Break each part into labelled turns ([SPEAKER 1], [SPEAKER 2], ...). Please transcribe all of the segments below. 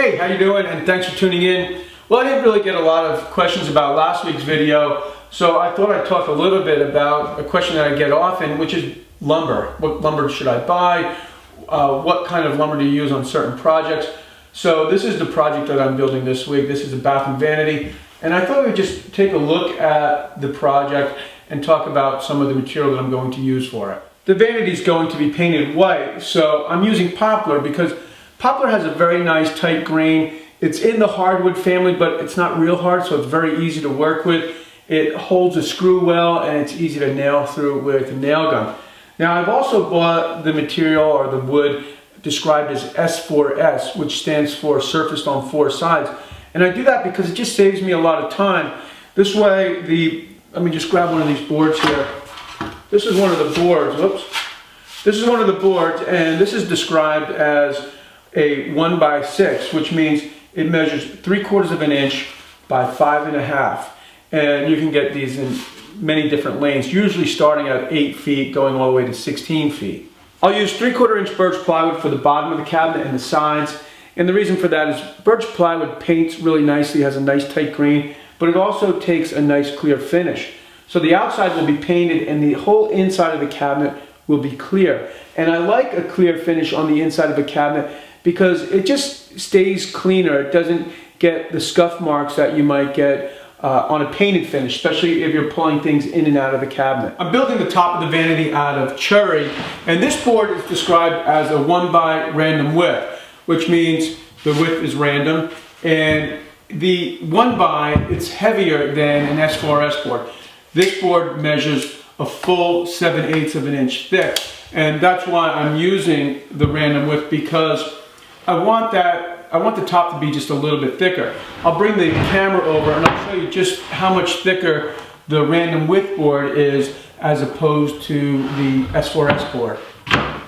[SPEAKER 1] Hey, how you doing? And thanks for tuning in. Well, I didn't really get a lot of questions about last week's video, so I thought I'd talk a little bit about a question that I get often, which is lumber. What lumber should I buy? What kind of lumber do you use on certain projects? So this is the project that I'm building this week. This is a bath and vanity, and I thought we'd just take a look at the project and talk about some of the material that I'm going to use for it. The vanity is going to be painted white, so I'm using Poplar because Poplar has a very nice tight grain. It's in the hardwood family, but it's not real hard, so it's very easy to work with. It holds a screw well, and it's easy to nail through with a nail gun. Now, I've also bought the material or the wood described as S4S, which stands for surfaced on four sides. And I do that because it just saves me a lot of time. This way, let me just grab one of these boards here. This is one of the boards, whoops. This is one of the boards, and this is described as a 1x6, which means it measures 3/4 of an inch by 5.5. And you can get these in many different lengths, usually starting at 8 feet, going all the way to 16 feet. I'll use 3/4 inch birch plywood for the bottom of the cabinet and the sides. And the reason for that is birch plywood paints really nicely, has a nice tight grain, but it also takes a nice clear finish. So the outside will be painted and the whole inside of the cabinet will be clear. And I like a clear finish on the inside of a cabinet because it just stays cleaner. It doesn't get the scuff marks that you might get on a painted finish, especially if you're pulling things in and out of the cabinet. I'm building the top of the vanity out of cherry, and this board is described as a 1x random width, which means the width is random, and the 1x, it's heavier than an S4S board. This board measures a full 7/8 of an inch thick, and that's why I'm using the random width, because I want the top to be just a little bit thicker. I'll bring the camera over and I'll show you just how much thicker the random width board is as opposed to the S4S board.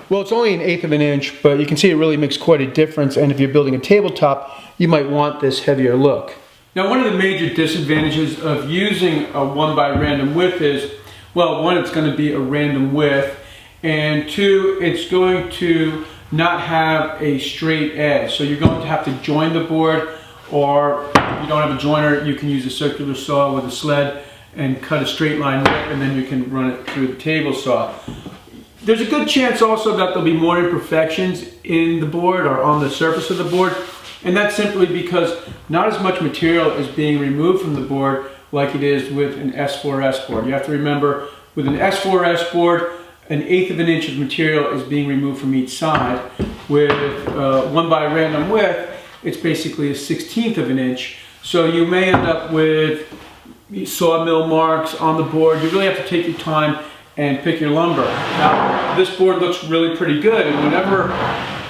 [SPEAKER 1] Well, it's only 1/8 of an inch, but you can see it really makes quite a difference, and if you're building a tabletop, you might want this heavier look. Now, one of the major disadvantages of using a 1x random width is, well, one, it's going to be a random width, and two, it's going to not have a straight edge. So you're going to have to join the board, or if you don't have a joiner, you can use a circular saw with a sled and cut a straight line rip, and then you can run it through the table saw. There's a good chance also that there'll be more imperfections in the board or on the surface of the board, and that's simply because not as much material is being removed from the board like it is with an S4S board. You have to remember, with an S4S board, 1/8 of an inch of material is being removed from each side. With 1x random width, it's basically a 1/16 of an inch. So you may end up with sawmill marks on the board. You really have to take your time and pick your lumber. Now, this board looks really pretty good, and whenever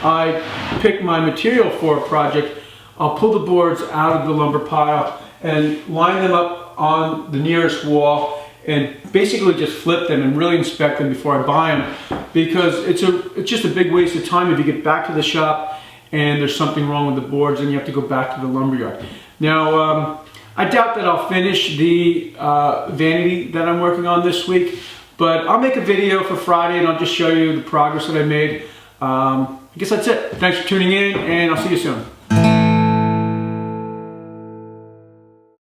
[SPEAKER 1] I pick my material for a project, I'll pull the boards out of the lumber pile and line them up on the nearest wall and basically just flip them and really inspect them before I buy them, because it's just a big waste of time if you get back to the shop and there's something wrong with the boards and you have to go back to the lumberyard. Now, I doubt that I'll finish the vanity that I'm working on this week, but I'll make a video for Friday and I'll just show you the progress that I made. I guess that's it. Thanks for tuning in, and I'll see you soon.